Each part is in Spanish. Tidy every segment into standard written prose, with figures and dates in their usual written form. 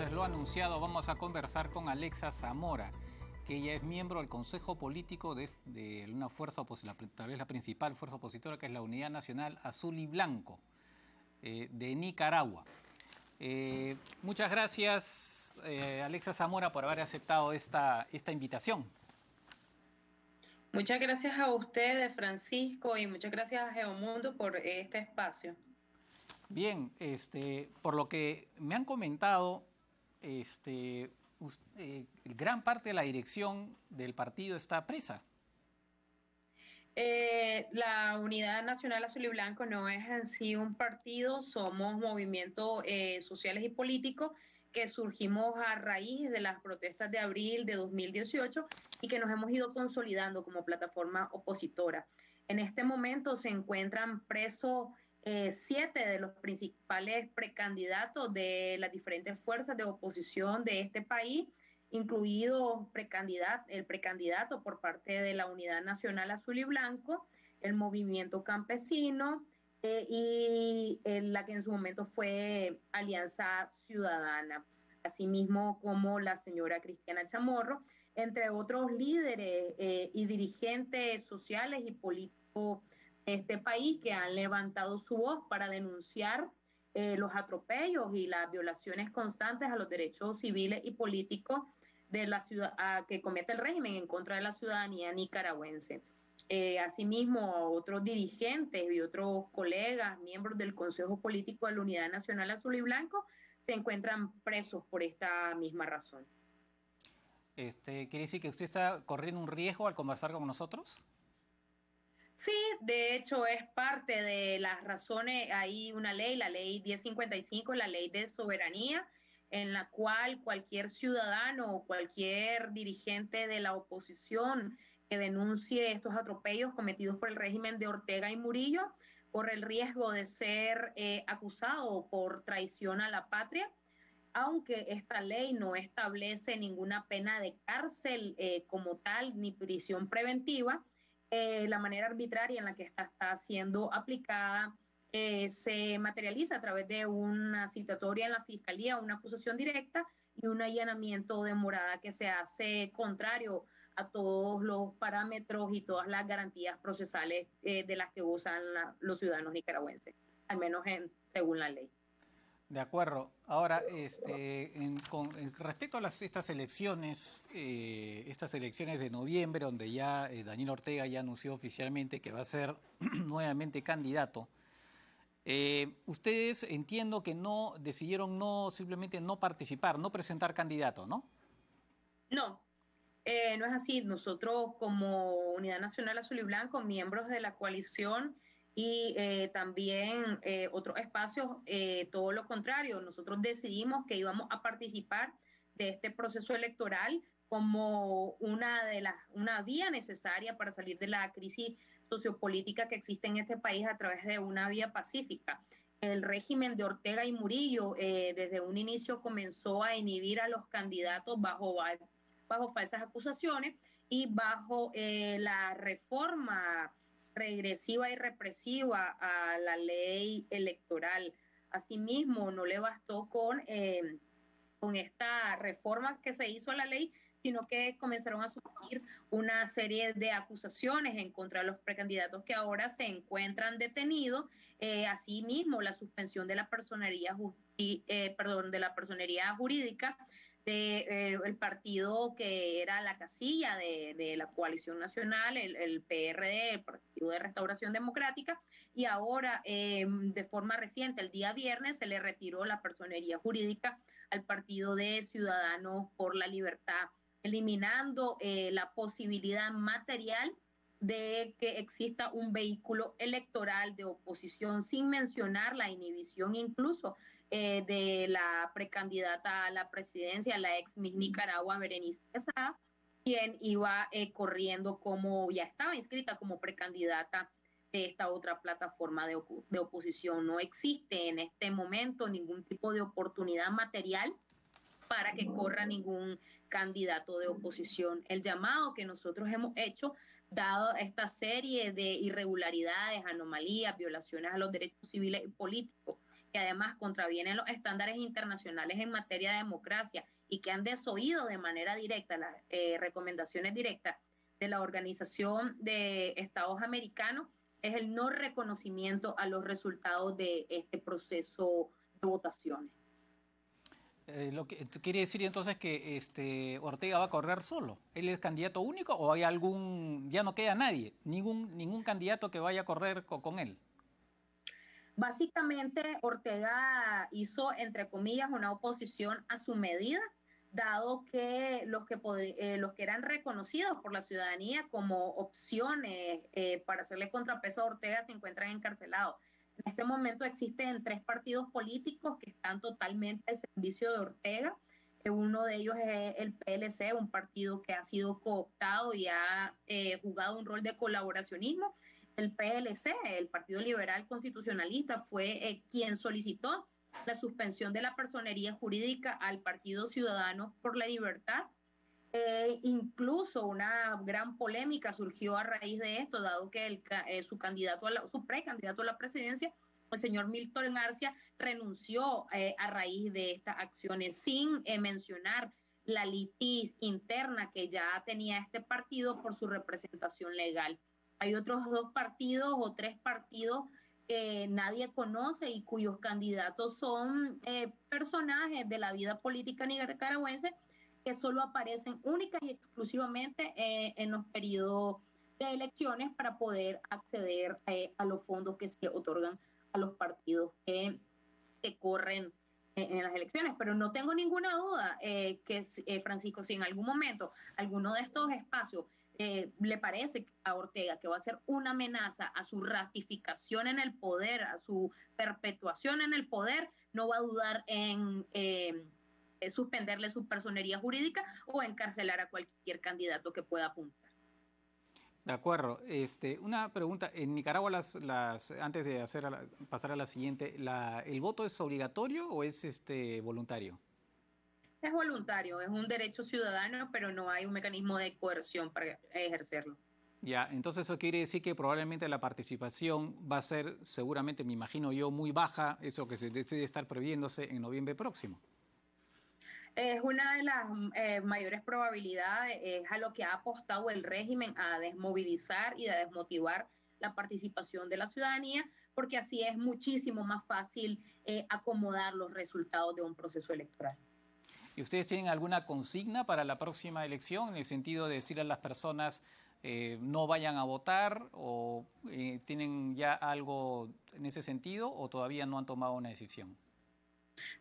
entonces lo anunciado, vamos a conversar con Alexa Zamora, que ella es miembro del Consejo Político de una fuerza opositora, tal vez la principal fuerza opositora, que es la Unidad Nacional Azul y Blanco de Nicaragua. Muchas gracias, Alexa Zamora, por haber aceptado esta invitación. Muchas gracias a ustedes, Francisco, y muchas gracias a Geomundo por este espacio. Bien, por lo que me han comentado, gran parte de la dirección del partido está presa. La Unidad Nacional Azul y Blanco no es en sí un partido, somos movimientos sociales y políticos que surgimos a raíz de las protestas de abril de 2018 y que nos hemos ido consolidando como plataforma opositora. En este momento se encuentran presos 7 de los principales precandidatos de las diferentes fuerzas de oposición de este país, incluido el precandidato por parte de la Unidad Nacional Azul y Blanco, el Movimiento Campesino y la que en su momento fue Alianza Ciudadana, asimismo como la señora Cristiana Chamorro, entre otros líderes y dirigentes sociales y políticos de este país que han levantado su voz para denunciar los atropellos y las violaciones constantes a los derechos civiles y políticos de la ciudad que comete el régimen en contra de la ciudadanía nicaragüense. Asimismo, otros dirigentes y otros colegas, miembros del Consejo Político de la Unidad Nacional Azul y Blanco, se encuentran presos por esta misma razón. ¿Quiere decir que usted está corriendo un riesgo al conversar con nosotros? Sí, de hecho es parte de las razones, hay una ley, la ley 1055, la ley de soberanía, en la cual cualquier ciudadano o cualquier dirigente de la oposición que denuncie estos atropellos cometidos por el régimen de Ortega y Murillo corre el riesgo de ser acusado por traición a la patria, aunque esta ley no establece ninguna pena de cárcel como tal, ni prisión preventiva. La manera arbitraria en la que está siendo aplicada se materializa a través de una citatoria en la fiscalía, una acusación directa y un allanamiento de morada que se hace contrario a todos los parámetros y todas las garantías procesales de las que gozan los ciudadanos nicaragüenses, al menos según la ley. De acuerdo. Ahora, con respecto a estas elecciones de noviembre, donde ya Daniel Ortega ya anunció oficialmente que va a ser nuevamente candidato, ustedes entiendo que decidieron simplemente no participar, no presentar candidato, ¿no? No, no es así. Nosotros como Unidad Nacional Azul y Blanco, miembros de la coalición y también otros espacios, todo lo contrario, nosotros decidimos que íbamos a participar de este proceso electoral como una vía necesaria para salir de la crisis sociopolítica que existe en este país a través de una vía pacífica. El régimen de Ortega y Murillo desde un inicio comenzó a inhibir a los candidatos bajo falsas acusaciones y bajo la reforma regresiva y represiva a la ley electoral. Asimismo, no le bastó con esta reforma que se hizo a la ley, sino que comenzaron a surgir una serie de acusaciones en contra de los precandidatos que ahora se encuentran detenidos. Asimismo, la suspensión de la personería jurídica del partido que era la casilla de la coalición nacional, el PRD, el Partido de Restauración Democrática, y ahora de forma reciente, el día viernes, se le retiró la personería jurídica al Partido de Ciudadanos por la Libertad, eliminando la posibilidad material de que exista un vehículo electoral de oposición, sin mencionar la inhibición incluso de la precandidata a la presidencia, la ex Miss Nicaragua, Berenice Quesada, quien iba corriendo ya estaba inscrita como precandidata de esta otra plataforma de oposición. No existe en este momento ningún tipo de oportunidad material para que corra ningún candidato de oposición. El llamado que nosotros hemos hecho, dado esta serie de irregularidades, anomalías, violaciones a los derechos civiles y políticos que además contravienen los estándares internacionales en materia de democracia y que han desoído de manera directa las recomendaciones directas de la Organización de Estados Americanos, es el no reconocimiento a los resultados de este proceso de votaciones. Lo que quiere decir entonces que Ortega va a correr solo. ¿Él es candidato único o hay ya no queda nadie, ningún candidato que vaya a correr con él? Básicamente, Ortega hizo, entre comillas, una oposición a su medida, dado que los que eran reconocidos por la ciudadanía como opciones para hacerle contrapeso a Ortega se encuentran encarcelados. En este momento existen 3 partidos políticos que están totalmente al servicio de Ortega. Uno de ellos es el PLC, un partido que ha sido cooptado y ha jugado un rol de colaboracionismo. El PLC, el Partido Liberal Constitucionalista, fue quien solicitó la suspensión de la personería jurídica al Partido Ciudadanos por la Libertad. Incluso una gran polémica surgió a raíz de esto, dado que su precandidato a la presidencia, el señor Milton García, renunció a raíz de estas acciones, sin mencionar la litis interna que ya tenía este partido por su representación legal. Hay otros 2 partidos o 3 partidos que nadie conoce y cuyos candidatos son personajes de la vida política nicaragüense que solo aparecen única y exclusivamente en los periodos de elecciones para poder acceder a los fondos que se otorgan a los partidos que corren en las elecciones. Pero no tengo ninguna duda Francisco, si en algún momento alguno de estos espacios le parece a Ortega que va a ser una amenaza a su ratificación en el poder, a su perpetuación en el poder, no va a dudar en suspenderle su personería jurídica o encarcelar a cualquier candidato que pueda apuntar. De acuerdo. Una pregunta. En Nicaragua, antes de pasar a la siguiente, ¿el voto es obligatorio o es voluntario? Es voluntario, es un derecho ciudadano, pero no hay un mecanismo de coerción para ejercerlo. Ya, entonces eso quiere decir que probablemente la participación va a ser, seguramente, me imagino yo, muy baja, eso que se debe estar previéndose en noviembre próximo. Es una de las mayores probabilidades, es a lo que ha apostado el régimen, a desmovilizar y a desmotivar la participación de la ciudadanía, porque así es muchísimo más fácil acomodar los resultados de un proceso electoral. ¿Y ustedes tienen alguna consigna para la próxima elección, en el sentido de decir a las personas no vayan a votar, o tienen ya algo en ese sentido, o todavía no han tomado una decisión?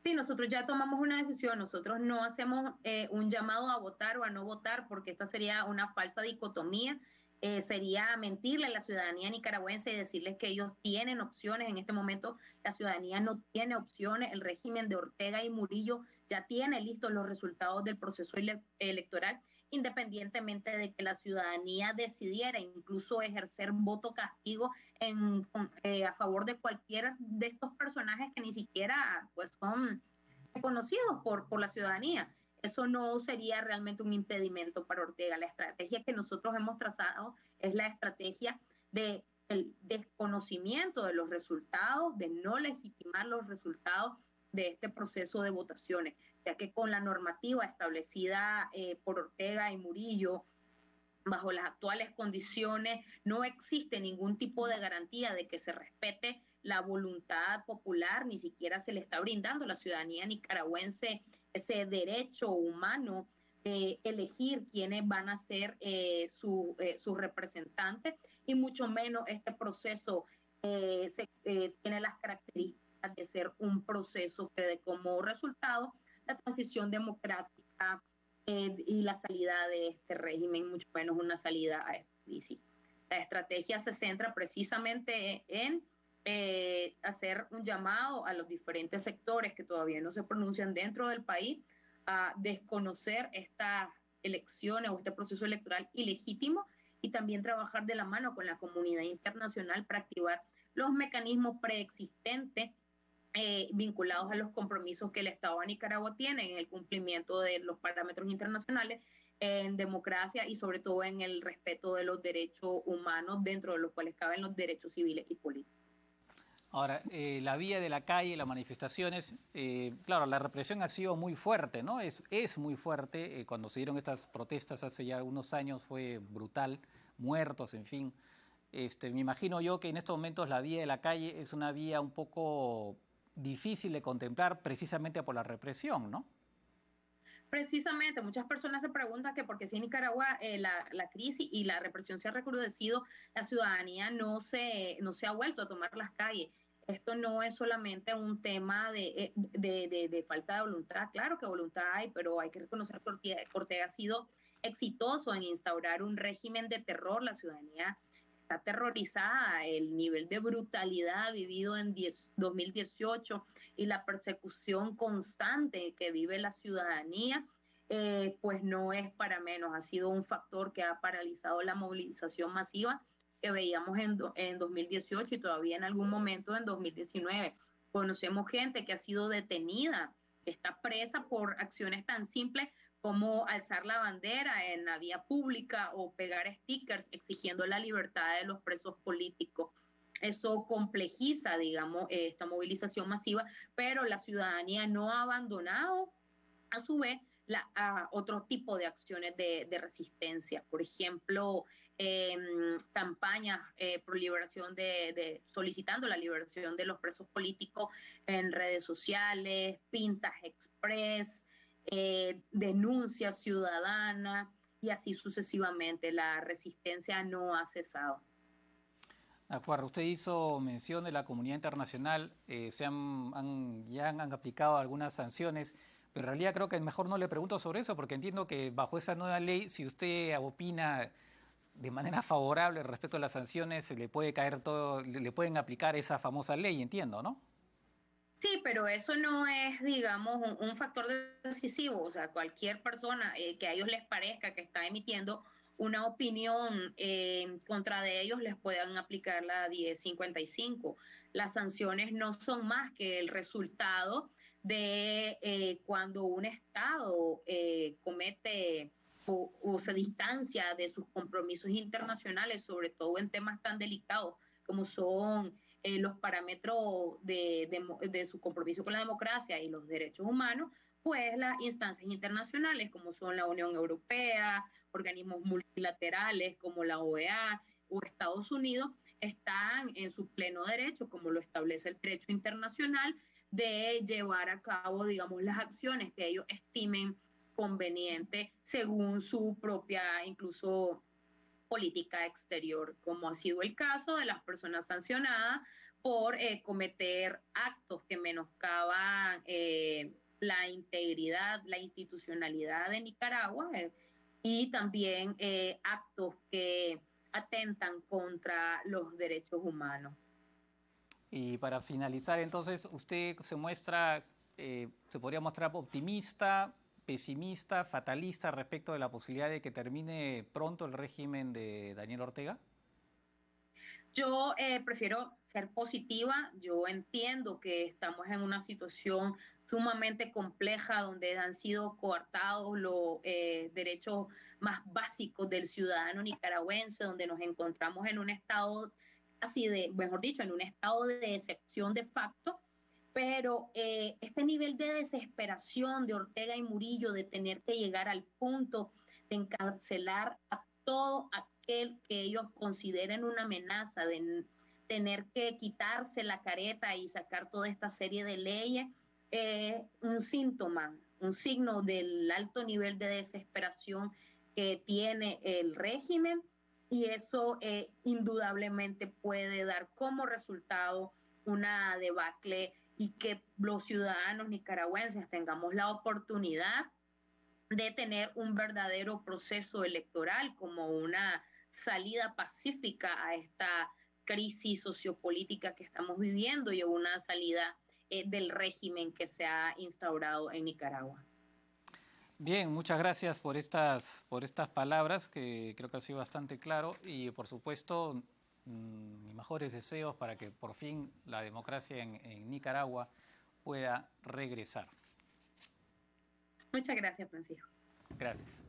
Sí, nosotros ya tomamos una decisión, nosotros no hacemos un llamado a votar o a no votar, porque esta sería una falsa dicotomía, sería mentirle a la ciudadanía nicaragüense y decirles que ellos tienen opciones. En este momento la ciudadanía no tiene opciones, el régimen de Ortega y Murillo ya tiene listos los resultados del proceso electoral, independientemente de que la ciudadanía decidiera incluso ejercer voto castigo a favor de cualquiera de estos personajes que ni siquiera pues son reconocidos por la ciudadanía. Eso no sería realmente un impedimento para Ortega. La estrategia que nosotros hemos trazado es la estrategia del desconocimiento de los resultados, de no legitimar los resultados de este proceso de votaciones, ya que con la normativa establecida por Ortega y Murillo, bajo las actuales condiciones, no existe ningún tipo de garantía de que se respete la voluntad popular, ni siquiera se le está brindando a la ciudadanía nicaragüense ese derecho humano de elegir quiénes van a ser sus representantes, y mucho menos este proceso tiene las características de ser un proceso que dé como resultado la transición democrática y la salida de este régimen, mucho menos una salida a esta crisis. La estrategia se centra precisamente en hacer un llamado a los diferentes sectores que todavía no se pronuncian dentro del país a desconocer estas elecciones o este proceso electoral ilegítimo, y también trabajar de la mano con la comunidad internacional para activar los mecanismos preexistentes vinculados a los compromisos que el Estado de Nicaragua tiene en el cumplimiento de los parámetros internacionales en democracia y sobre todo en el respeto de los derechos humanos, dentro de los cuales caben los derechos civiles y políticos. Ahora, la vía de la calle, las manifestaciones, claro, la represión ha sido muy fuerte, ¿no? Es muy fuerte. Cuando se dieron estas protestas hace ya unos años fue brutal, muertos, en fin. Me imagino yo que en estos momentos la vía de la calle es una vía un poco difícil de contemplar precisamente por la represión, ¿no? Precisamente, muchas personas se preguntan que porque si en Nicaragua la crisis y la represión se ha recrudecido, la ciudadanía no se ha vuelto a tomar las calles. Esto no es solamente un tema de falta de voluntad. Claro que voluntad hay, pero hay que reconocer que Ortega ha sido exitoso en instaurar un régimen de terror. La ciudadanía está aterrorizada. El nivel de brutalidad vivido en 2018 y la persecución constante que vive la ciudadanía, pues no es para menos. Ha sido un factor que ha paralizado la movilización masiva que veíamos en 2018 y todavía en algún momento en 2019. Conocemos gente que ha sido detenida, que está presa por acciones tan simples como alzar la bandera en la vía pública o pegar stickers exigiendo la libertad de los presos políticos. Eso complejiza, digamos, esta movilización masiva, pero la ciudadanía no ha abandonado, a su vez, otro tipo de acciones de resistencia. Por ejemplo, campañas por liberación solicitando la liberación de los presos políticos en redes sociales, pintas express, denuncia ciudadana y así sucesivamente. La resistencia no ha cesado. De acuerdo, usted hizo mención de la comunidad internacional, ya han aplicado algunas sanciones, pero en realidad creo que mejor no le pregunto sobre eso, porque entiendo que bajo esa nueva ley, si usted opina de manera favorable respecto a las sanciones, le puede caer todo, le pueden aplicar esa famosa ley, entiendo, ¿no? Sí, pero eso no es, digamos, un factor decisivo. O sea, cualquier persona que a ellos les parezca que está emitiendo una opinión contra de ellos, les puedan aplicar la 1055. Las sanciones no son más que el resultado de cuando un Estado comete o se distancia de sus compromisos internacionales, sobre todo en temas tan delicados como son los parámetros de su compromiso con la democracia y los derechos humanos, pues las instancias internacionales como son la Unión Europea, organismos multilaterales como la OEA o Estados Unidos, están en su pleno derecho, como lo establece el derecho internacional, de llevar a cabo, digamos, las acciones que ellos estimen conveniente según su propia, incluso política exterior, como ha sido el caso de las personas sancionadas por cometer actos que menoscaban la integridad, la institucionalidad de Nicaragua y también actos que atentan contra los derechos humanos. Y para finalizar, entonces, usted se podría mostrar optimista, pesimista, fatalista respecto de la posibilidad de que termine pronto el régimen de Daniel Ortega. Yo prefiero ser positiva. Yo entiendo que estamos en una situación sumamente compleja donde han sido coartados los derechos más básicos del ciudadano nicaragüense, donde nos encontramos en un estado así de, mejor dicho, en un estado de excepción de facto. Pero este nivel de desesperación de Ortega y Murillo de tener que llegar al punto de encarcelar a todo aquel que ellos consideren una amenaza, de tener que quitarse la careta y sacar toda esta serie de leyes, un síntoma, un signo del alto nivel de desesperación que tiene el régimen y eso indudablemente puede dar como resultado una debacle y que los ciudadanos nicaragüenses tengamos la oportunidad de tener un verdadero proceso electoral como una salida pacífica a esta crisis sociopolítica que estamos viviendo y una salida del régimen que se ha instaurado en Nicaragua. Bien, muchas gracias por estas palabras, que creo que ha sido bastante claro, y por supuesto, mis mejores deseos para que por fin la democracia en Nicaragua pueda regresar. Muchas gracias, Francisco. Gracias.